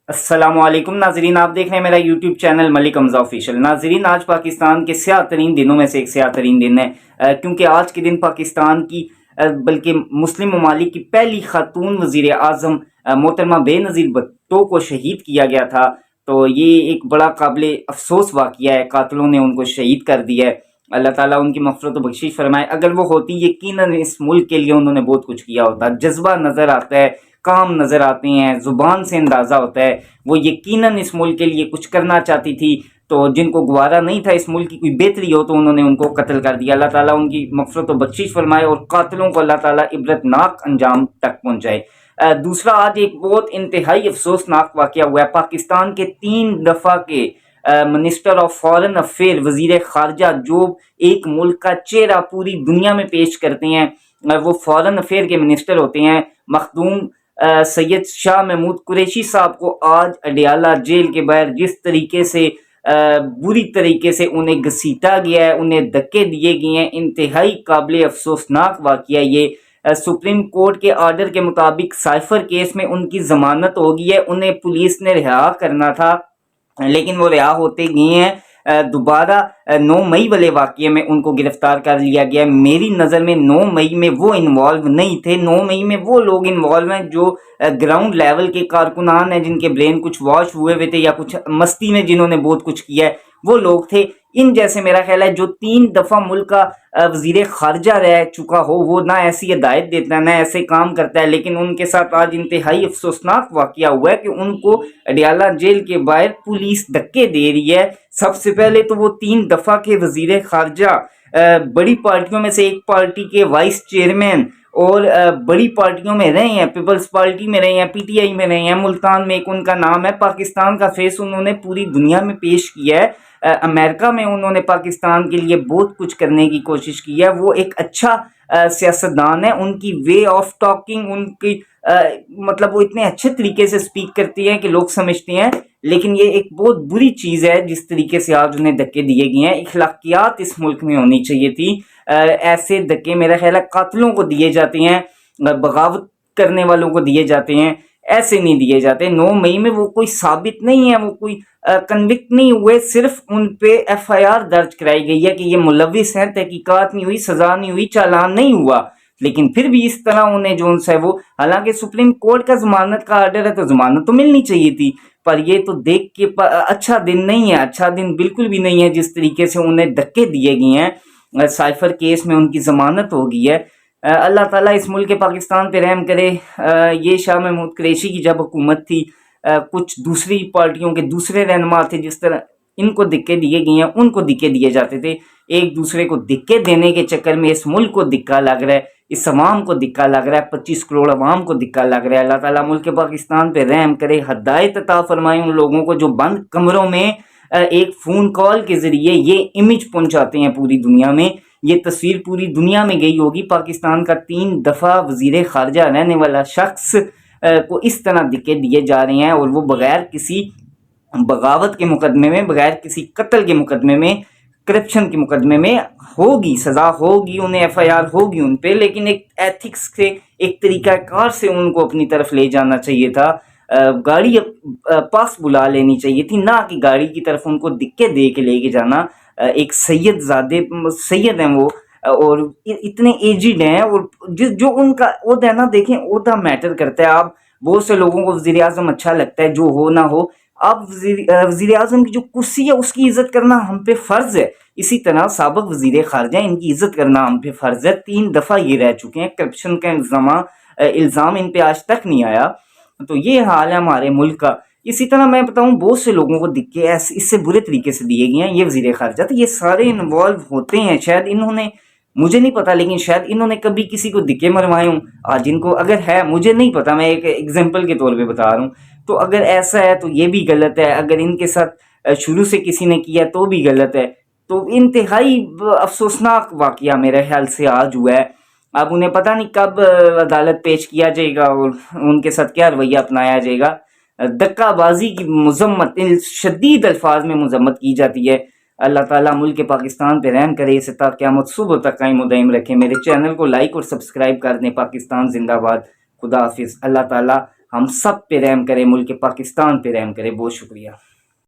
السلام علیکم ناظرین، آپ دیکھ رہے ہیں میرا یوٹیوب چینل ملک حمزہ آفیشیل۔ ناظرین، آج پاکستان کے سیاہ ترین دنوں میں سے ایک سیاہ ترین دن ہے، کیونکہ آج کے دن پاکستان کی بلکہ مسلم ممالک کی پہلی خاتون وزیر اعظم محترمہ بے نظیر بھٹو کو شہید کیا گیا تھا۔ تو یہ ایک بڑا قابل افسوس واقعہ ہے، قاتلوں نے ان کو شہید کر دیا ہے۔ اللہ تعالیٰ ان کی مغفرت و بخشش فرمائے۔ اگر وہ ہوتی، یقیناً اس ملک کے لیے انہوں نے بہت کچھ کیا ہوتا۔ جذبہ نظر آتا ہے، کام نظر آتے ہیں، زبان سے اندازہ ہوتا ہے وہ یقیناً اس ملک کے لیے کچھ کرنا چاہتی تھی۔ تو جن کو گوارا نہیں تھا اس ملک کی کوئی بہتری ہو تو انہوں نے ان کو قتل کر دیا۔ اللہ تعالیٰ ان کی مغفرت و بخشش فرمائے اور قاتلوں کو اللہ تعالیٰ عبرتناک انجام تک پہنچائے۔ دوسرا، آج ایک بہت انتہائی افسوسناک واقعہ ہوا ہے۔ پاکستان کے 3 دفعہ کے منسٹر آف فارن افیئر، وزیر خارجہ، جو ایک ملک کا چہرہ پوری دنیا میں پیش کرتے ہیں، وہ فارن افیئر کے منسٹر ہوتے ہیں، مخدوم سید شاہ محمود قریشی صاحب کو آج اڈیالہ جیل کے باہر جس طریقے سے بری طریقے سے انہیں گھسیٹا گیا ہے، انہیں دھکے دیے گئے ہیں، انتہائی قابل افسوسناک واقعہ یہ۔ سپریم کورٹ کے آرڈر کے مطابق سائفر کیس میں ان کی ضمانت ہو گئی ہے، انہیں پولیس نے رہا کرنا تھا لیکن وہ رہا ہوتے گئے ہیں۔ دوبارہ 9 مئی والے واقعے میں ان کو گرفتار کر لیا گیا ہے۔ میری نظر میں 9 مئی میں وہ انوالو نہیں تھے، 9 مئی میں وہ لوگ انوالو ہیں جو گراؤنڈ لیول کے کارکنان ہیں، جن کے برین کچھ واش ہوئے تھے یا کچھ مستی میں جنہوں نے بہت کچھ کیا ہے، وہ لوگ تھے۔ ان جیسے میرا خیال ہے جو 3 دفعہ ملک کا وزیر خارجہ رہ چکا ہو، وہ نہ ایسی ہدایت دیتا ہے نہ ایسے کام کرتا ہے، لیکن ان کے ساتھ آج انتہائی افسوسناک واقعہ ہوا ہے کہ ان کو اڈیالہ جیل کے باہر پولیس دھکے دے رہی ہے۔ سب سے پہلے تو وہ 3 دفعہ کے وزیر خارجہ، بڑی پارٹیوں میں سے ایک پارٹی کے وائس چیئرمین اور بڑی پارٹیوں میں رہے ہیں، پیپلز پارٹی میں رہے ہیں، پی ٹی آئی میں رہے ہیں، ملتان میں ایک ان کا نام ہے، پاکستان کا فیس انہوں نے پوری دنیا میں پیش کیا ہے۔ امریکہ میں انہوں نے پاکستان کے لیے بہت کچھ کرنے کی کوشش کی ہے۔ وہ ایک اچھا سیاستدان ہے، ان کی وے آف ٹاکنگ، ان کی مطلب وہ اتنے اچھے طریقے سے سپیک کرتی ہیں کہ لوگ سمجھتے ہیں، لیکن یہ ایک بہت بری چیز ہے جس طریقے سے آج انہیں دھکے دیے گئے ہیں۔ اخلاقیات اس ملک میں ہونی چاہیے تھی۔ ایسے دھکے میرا خیال ہے قاتلوں کو دیے جاتے ہیں، بغاوت کرنے والوں کو دیے جاتے ہیں، ایسے نہیں دیے جاتے۔ 9 مئی میں وہ کوئی ثابت نہیں ہے، وہ کوئی کنوکٹ نہیں ہوئے، صرف ان پہ ایف آئی آر درج کرائی گئی ہے کہ یہ ملوث ہیں، تحقیقات نہیں ہوئی، سزا نہیں ہوئی، چالان نہیں ہوا، لیکن پھر بھی اس طرح انہیں جو ہے وہ، حالانکہ سپریم کورٹ کا ضمانت کا آرڈر ہے تو ضمانت تو ملنی چاہیے تھی، پر یہ تو دیکھ کے اچھا دن نہیں ہے، اچھا دن بالکل بھی نہیں ہے جس طریقے سے انہیں دھکے دیے گئے ہیں۔ سائفر کیس میں ان کی ضمانت ہو گئی ہے۔ اللہ تعالیٰ اس ملک پاکستان پہ رحم کرے۔ یہ شاہ محمود قریشی کی جب حکومت تھی، کچھ دوسری پارٹیوں کے دوسرے رہنما تھے، جس طرح ان کو دھکے دیے گئے ہیں ان کو دھکے دیے جاتے تھے۔ ایک دوسرے کو دھکے دینے کے چکر میں اس ملک کو دھکا لگ رہا ہے، اس عوام کو دھکا لگ رہا ہے، 25 کروڑ عوام کو دھکا لگ رہا ہے۔ اللہ تعالیٰ ملک پاکستان پہ رحم کرے، ہدایت عطا فرمائے ان لوگوں کو جو بند کمروں میں ایک فون کال کے ذریعے یہ امیج پہنچاتے ہیں پوری دنیا میں۔ یہ تصویر پوری دنیا میں گئی ہوگی، پاکستان کا 3 دفعہ وزیر خارجہ رہنے والا شخص کو اس طرح دھکے دیے جا رہے ہیں، اور وہ بغیر کسی بغاوت کے مقدمے میں، بغیر کسی قتل کے مقدمے میں، کرپشن کے مقدمے میں ہوگی، سزا ہوگی، انہیں ایف آئی آر ہوگی ان پہ، لیکن ایک ایتھکس سے، ایک طریقہ کار سے ان کو اپنی طرف لے جانا چاہیے تھا۔ گاڑی پاس بلا لینی چاہیے تھی، نہ کہ گاڑی کی طرف ان کو دھکے دے کے لے کے جانا۔ ایک سید زادے سید ہیں وہ، اور اتنے ایجڈ ہیں، اور جو ان کا عہدہ ہے نا، دیکھیں عہدہ میٹر کرتا ہے۔ آپ بہت سے لوگوں کو وزیر اعظم اچھا لگتا ہے، جو ہو نہ ہو، اب وزیر اعظم کی جو کرسی ہے اس کی عزت کرنا ہم پہ فرض ہے، اسی طرح سابق وزیر خارجہ ان کی عزت کرنا ہم پہ فرض ہے۔ 3 دفعہ یہ رہ چکے ہیں، کرپشن کا الزام ان پہ آج تک نہیں آیا۔ تو یہ حال ہے ہمارے ملک کا۔ اسی طرح میں بتاؤں، بہت سے لوگوں کو دھکے اس سے برے طریقے سے دیے گئے ہیں۔ یہ وزیر خارجہ تو یہ سارے انوالو ہوتے ہیں، شاید انہوں نے، مجھے نہیں پتا، لیکن شاید انہوں نے کبھی کسی کو دھکے مروائے ہوں۔ آج ان کو اگر ہے، مجھے نہیں پتا، میں ایک ایگزامپل کے طور پہ بتا رہا ہوں، تو اگر ایسا ہے تو یہ بھی غلط ہے، اگر ان کے ساتھ شروع سے کسی نے کیا تو بھی غلط ہے۔ تو انتہائی افسوسناک واقعہ میرے خیال سے آج ہوا ہے۔ اب انہیں پتہ نہیں کب عدالت پیش کیا جائے گا اور ان کے ساتھ کیا رویہ اپنایا جائے گا۔ دھکہ بازی کی مذمت، شدید الفاظ میں مذمت کی جاتی ہے۔ اللہ تعالیٰ ملک پاکستان پہ رحم کرے، اسے تا قیامت صبح تک قائم و دائم رکھے۔ میرے چینل کو لائک اور سبسکرائب کر دیں۔ پاکستان زندہ باد۔ خدا حافظ۔ اللہ تعالیٰ ہم سب پہ رحم کرے، ملک پاکستان پہ رحم کرے۔ بہت شکریہ۔